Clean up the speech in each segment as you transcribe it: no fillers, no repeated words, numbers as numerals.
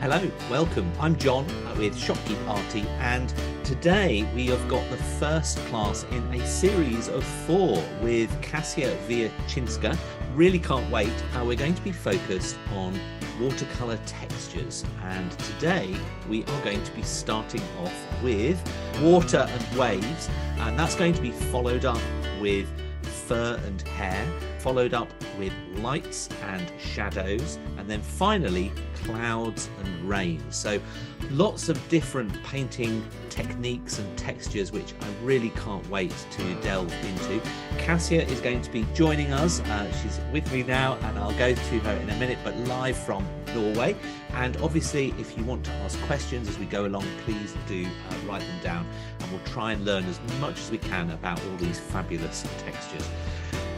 Hello, welcome. I'm John with Shopkeep Party, and today we have got the first class in a series of 4 with Kasia Wiercinska. Really can't wait. We're going to be focused on watercolor textures, and today we are going to be starting off with water and waves, and that's going to be followed up with fur and hair, followed up with lights and shadows, and then finally clouds and rain. So lots of different painting techniques and textures which I really can't wait to delve into. Kasia is going to be joining us. She's with me now and I'll go to her in a minute, but live from Norway. And obviously if you want to ask questions as we go along, please do write them down, and we'll try and learn as much as we can about all these fabulous textures.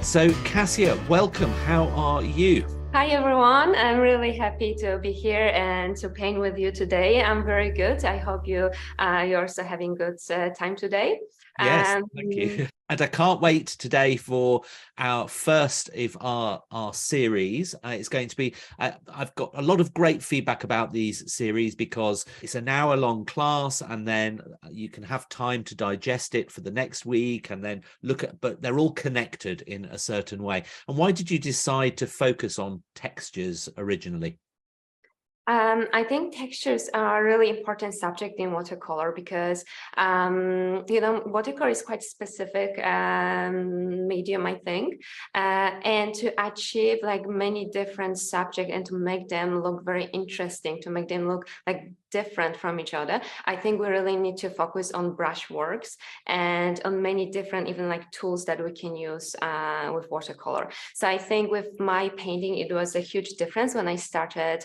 So Kasia, welcome. How are you? Hi everyone, I'm really happy to be here and to paint with you today. I'm very good. I hope you're also having good time today. Yes, thank you. And I can't wait today for our first of our series. It's going to be, I've got a lot of great feedback about these series because it's an hour-long class, and then you can have time to digest it for the next week and then look at, but they're all connected in a certain way. And why did you decide to focus on textures originally? I think textures are a really important subject in watercolor because, watercolor is quite specific medium, I think, and to achieve like many different subjects and to make them look very interesting, to make them look like different from each other, I think we really need to focus on brushworks and on many different even like tools that we can use with watercolor. So I think with my painting, it was a huge difference when I started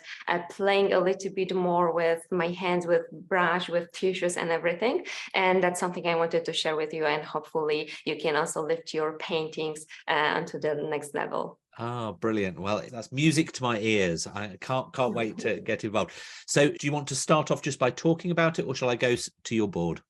playing a little bit more with my hands, with brush, with tissues and everything. And that's something I wanted to share with you, and hopefully you can also lift your paintings onto the next level. Oh, brilliant. Well, that's music to my ears. I can't wait to get involved. So do you want to start off just by talking about it, or shall I go to your board?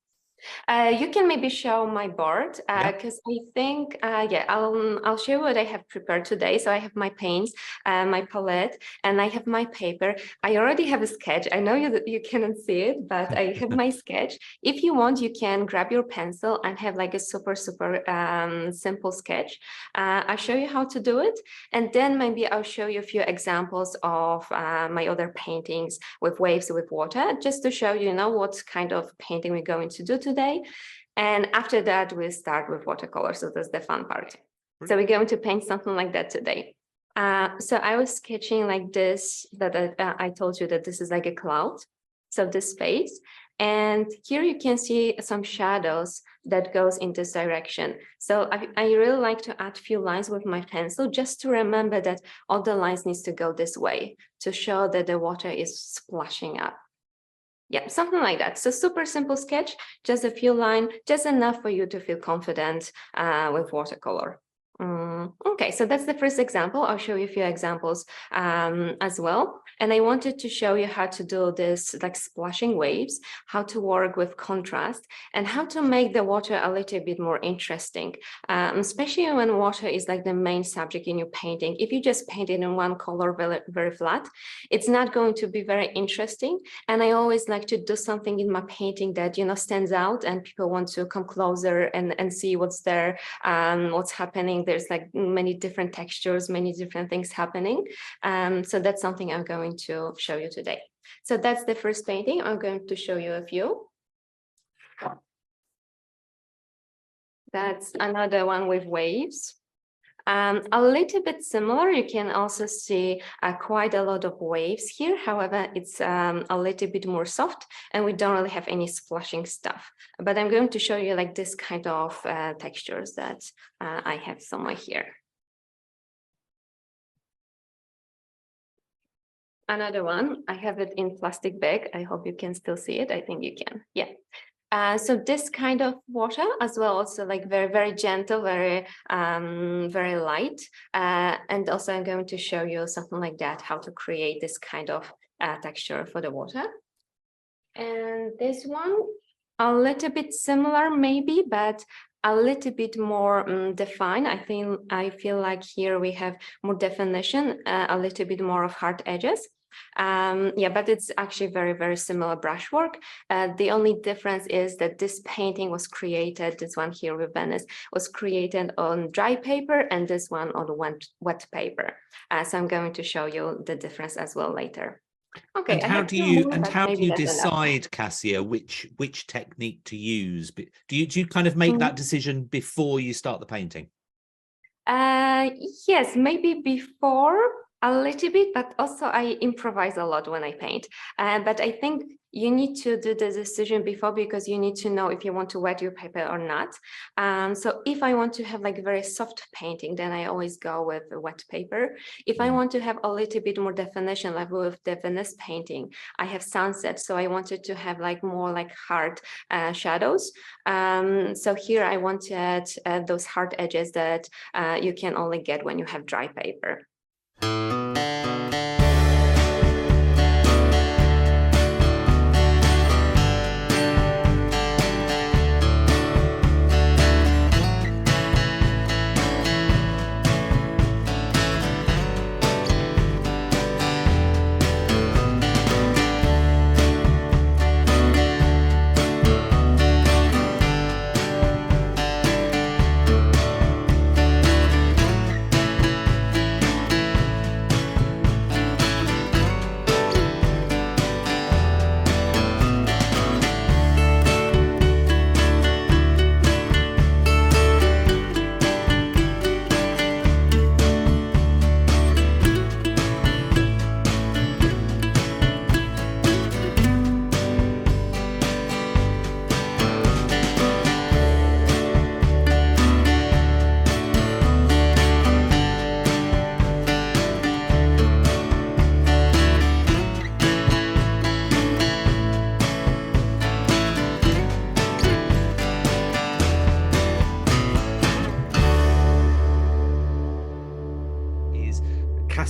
You can maybe show my board Yeah. because I think, I'll show you what I have prepared today. So I have my paints, my palette, and I have my paper. I already have a sketch. I know you cannot see it, but I have my sketch. If you want, you can grab your pencil and have like a super simple sketch. I'll show you how to do it. And then maybe I'll show you a few examples of my other paintings with waves, with water, just to show you, what kind of painting we're going to do today. And after that, we'll start with watercolor. So that's the fun part. So we're going to paint something like that today. So I was sketching like this, that I told you that this is like a cloud. So this face. And here you can see some shadows that goes in this direction. So I really like to add few lines with my pencil just to remember that all the lines needs to go this way to show that the water is splashing up. Yeah, something like that. So super simple sketch, just a few lines, just enough for you to feel confident with watercolor. Okay, so that's the first example. I'll show you a few examples as well. And I wanted to show you how to do this like splashing waves, how to work with contrast, and how to make the water a little bit more interesting, especially when water is like the main subject in your painting. If you just paint it in one color very, very flat, it's not going to be very interesting. And I always like to do something in my painting that, stands out and people want to come closer and see what's there, what's happening. There's like many different textures, many different things happening. So that's something I'm going to show you today. So that's the first painting. I'm going to show you a few. That's another one with waves. A little bit similar. You can also see quite a lot of waves here. However, it's a little bit more soft and we don't really have any splashing stuff. But I'm going to show you like this kind of textures that I have somewhere here. Another one, I have it in plastic bag. I hope you can still see it. I think you can. Yeah. So this kind of water as well, also like very, very gentle, very, very light. And also I'm going to show you something like that, how to create this kind of texture for the water. And this one, a little bit similar maybe, but a little bit more defined. I feel like here we have more definition, a little bit more of hard edges. Yeah, but it's actually very, very similar brushwork. The only difference is that this painting was created, this one here with Venice, was created on dry paper, and this one on wet paper. So I'm going to show you the difference as well later. Okay, And I how have do two you more, and but how do maybe you that's enough. decide, Kasia, which technique to use? Do you kind of make that decision before you start the painting? Yes, maybe before a little bit, but also I improvise a lot when I paint. But I think you need to do the decision before, because you need to know if you want to wet your paper or not. So if I want to have like very soft painting, then I always go with wet paper. If I want to have a little bit more definition, like with the Venice painting, I have sunset, so I wanted to have like more like hard shadows. So here I wanted those hard edges that you can only get when you have dry paper.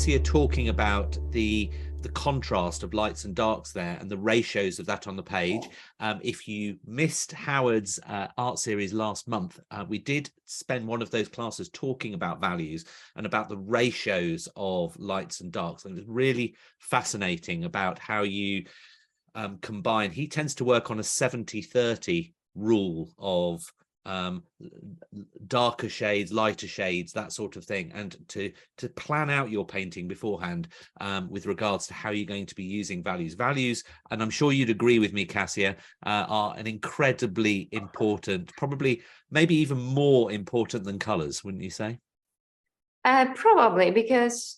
Kasia talking about the contrast of lights and darks there and the ratios of that on the page. If you missed Howard's art series last month, we did spend one of those classes talking about values and about the ratios of lights and darks, and it was really fascinating about how you combine. He tends to work on a 70-30 rule of darker shades, lighter shades, that sort of thing, and to plan out your painting beforehand with regards to how you're going to be using values, and I'm sure you'd agree with me, Kasia, are an incredibly important, probably maybe even more important than colors, wouldn't you say? Probably, because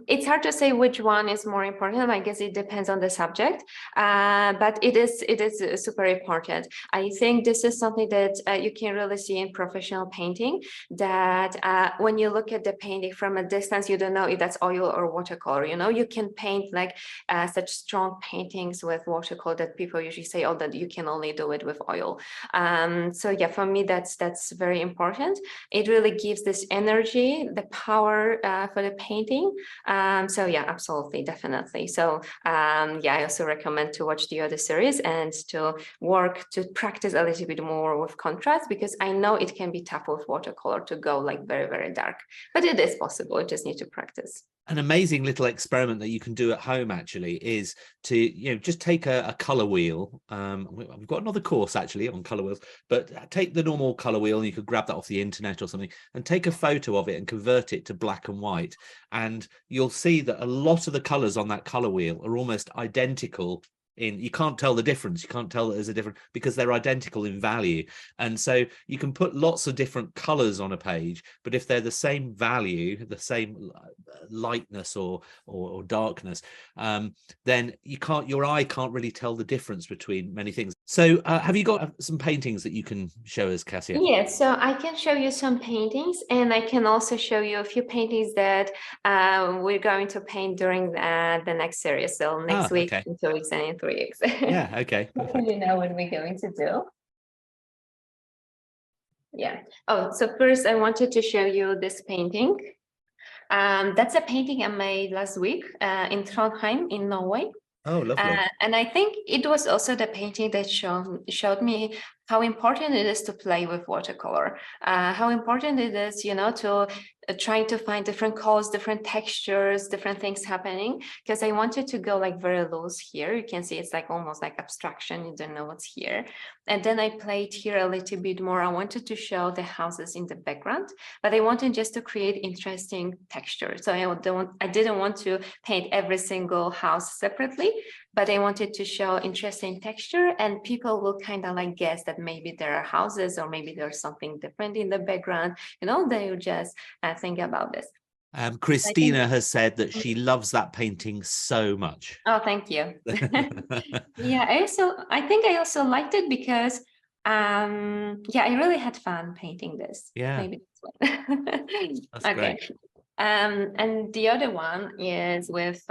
it's hard to say which one is more important. I guess it depends on the subject, but it is super important. I think this is something that you can really see in professional painting, that when you look at the painting from a distance, you don't know if that's oil or watercolor. You know, you can paint like such strong paintings with watercolor that people usually say, oh, that you can only do it with oil. So yeah, for me, that's very important. It really gives this energy, the power for the painting. So yeah, absolutely, definitely. So yeah, I also recommend to watch the other series and to practice a little bit more with contrast, because I know it can be tough with watercolor to go like very, very dark, but it is possible. You just need to practice. An amazing little experiment that you can do at home actually is to, you know, just take a color wheel. We've got another course actually on color wheels, but take the normal color wheel, and you could grab that off the internet or something, and take a photo of it and convert it to black and white, and you'll see that a lot of the colors on that color wheel are almost identical. You can't tell the difference. You can't tell that there's a difference because they're identical in value. And so you can put lots of different colors on a page, but if they're the same value, the same lightness or darkness, then your eye can't really tell the difference between many things. So have you got some paintings that you can show us, Kasia? Yes, so I can show you some paintings, and I can also show you a few paintings that we're going to paint during the next series. So next week, Okay. in 2 weeks, and in 3 weeks. Yeah, okay, perfect. You know what we're going to do. Yeah. Oh, so first I wanted to show you this painting. That's a painting I made last week in Trondheim in Norway. Oh, lovely. And I think it was also the painting that showed me how important it is to play with watercolor, how important it is, to trying to find different colors, different textures, different things happening. Because I wanted to go like very loose here. You can see it's like almost like abstraction. You don't know what's here. And then I played here a little bit more. I wanted to show the houses in the background, but I wanted just to create interesting texture. So I didn't want to paint every single house separately, but I wanted to show interesting texture, and people will kind of like guess that maybe there are houses or maybe there's something different in the background. They will just think about this. Christina has said that she loves that painting so much. Oh, thank you. Yeah, I think I also liked it because I really had fun painting this. Yeah. Maybe that's one. That's okay. great. And the other one is with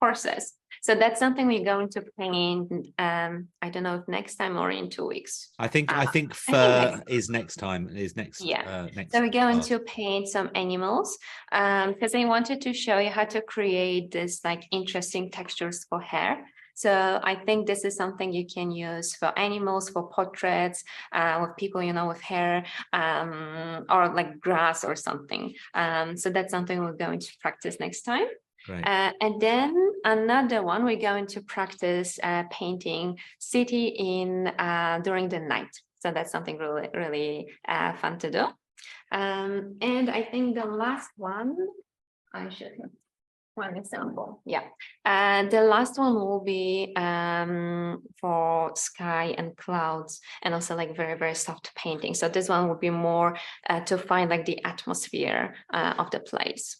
horses. So that's something we're going to paint. I don't know if next time or in 2 weeks. I think fur is next time. Is next. Yeah. Next So we're going class. to paint some animals because I wanted to show you how to create this like interesting textures for hair. So I think this is something you can use for animals, for portraits, with people, with hair, or like grass or something. So that's something we're going to practice next time. Great. And then another one, we're going to practice painting city during the night. So that's something really, really fun to do. And I think the last one, I should have one example. Yeah. The last one will be for sky and clouds, and also like very, very soft painting. So this one will be more to find like the atmosphere of the place.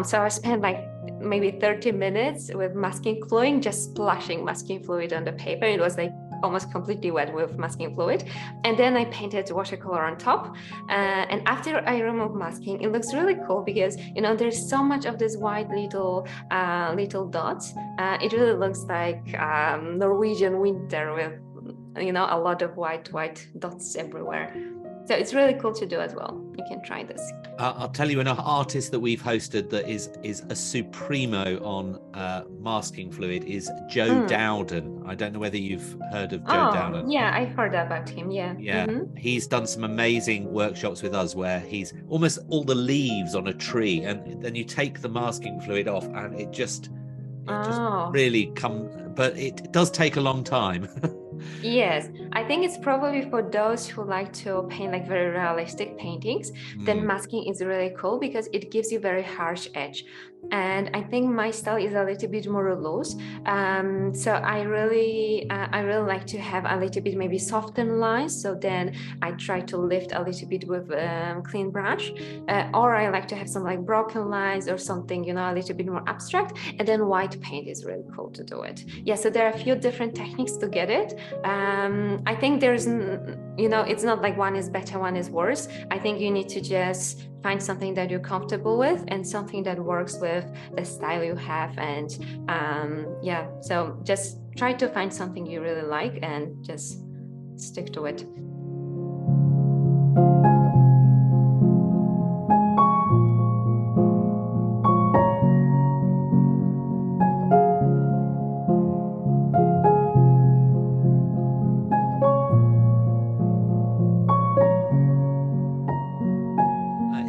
So I spent like maybe 30 minutes with masking fluid, just splashing masking fluid on the paper. It was like almost completely wet with masking fluid. And then I painted watercolor on top. And after I removed masking, it looks really cool because, there's so much of this white little dots. It really looks like Norwegian winter with, a lot of white dots everywhere. So it's really cool to do as well. You can try this. I'll tell you an artist that we've hosted that is a supremo on masking fluid is Joe Dowden. I don't know whether you've heard of Joe Dowden. Yeah, I've heard about him. Yeah. He's done some amazing workshops with us where he's almost all the leaves on a tree, and then you take the masking fluid off, and it just really but it does take a long time. Yes, I think it's probably for those who like to paint like very realistic paintings, then masking is really cool because it gives you very harsh edge. And I think my style is a little bit more loose. So I really like to have a little bit maybe softened lines. So then I try to lift a little bit with a clean brush, or I like to have some like broken lines or something, a little bit more abstract. And then white paint is really cool to do it. Yeah, so there are a few different techniques to get it. I think there's, it's not like one is better, one is worse. I think you need to just find something that you're comfortable with and something that works with the style you have. And so just try to find something you really like and just stick to it.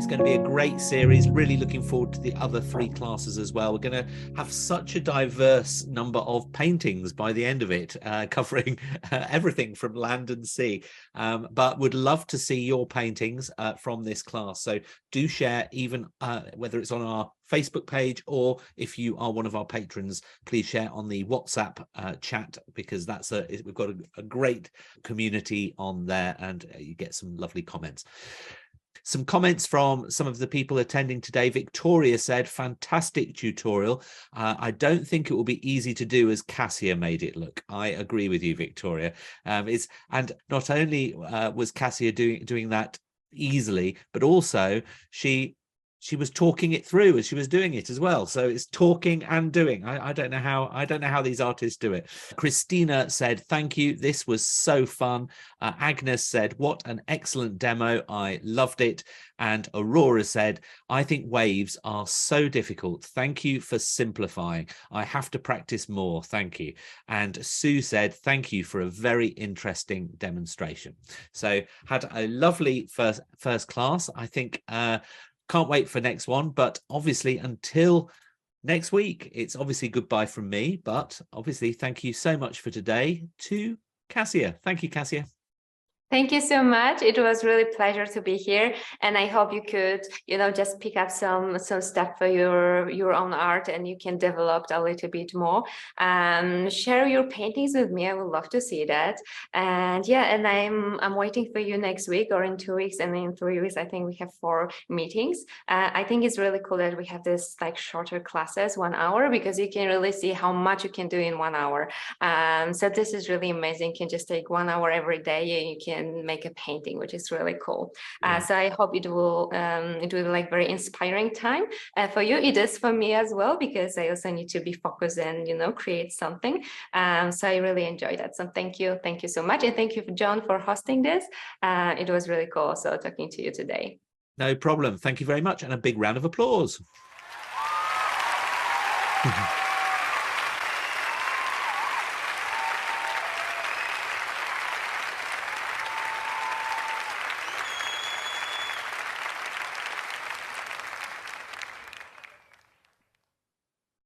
going to be a great series. Really looking forward to the other 3 classes as well. We're going to have such a diverse number of paintings by the end of it, covering everything from land and sea. But would love to see your paintings from this class. So do share, even whether it's on our Facebook page, or if you are one of our patrons, please share on the WhatsApp chat, because we've got a great community on there, and you get some lovely comments. Some comments from some of the people attending today. Victoria said, fantastic tutorial. I don't think it will be easy to do as Kasia made it look. I agree with you, Victoria. And not only was Kasia doing that easily, but also she was talking it through as she was doing it as well. So it's talking and doing. I don't know how these artists do it. Christina said, thank you. This was so fun. Agnes said, what an excellent demo. I loved it. And Aurora said, I think waves are so difficult. Thank you for simplifying. I have to practice more. Thank you. And Sue said, thank you for a very interesting demonstration. So had a lovely first class. I think can't wait for next one, but obviously until next week, it's obviously goodbye from me, but obviously thank you so much for today to Kasia. Thank you, Kasia. Thank you so much. It was really a pleasure to be here, and I hope you could, just pick up some stuff for your own art, and you can develop a little bit more. Share your paintings with me. I would love to see that. And yeah, and I'm waiting for you next week or in 2 weeks, and in 3 weeks. I think we have 4 meetings. I think it's really cool that we have this like shorter classes, 1 hour, because you can really see how much you can do in 1 hour. So this is really amazing. You can just take 1 hour every day, and you can make a painting, which is really cool. So I hope it will like very inspiring time for you. It is for me as well, because I also need to be focused and create something. So I really enjoyed that. So thank you so much, and thank you, John, for hosting this. It was really cool also talking to you today. No problem. Thank you very much, and a big round of applause.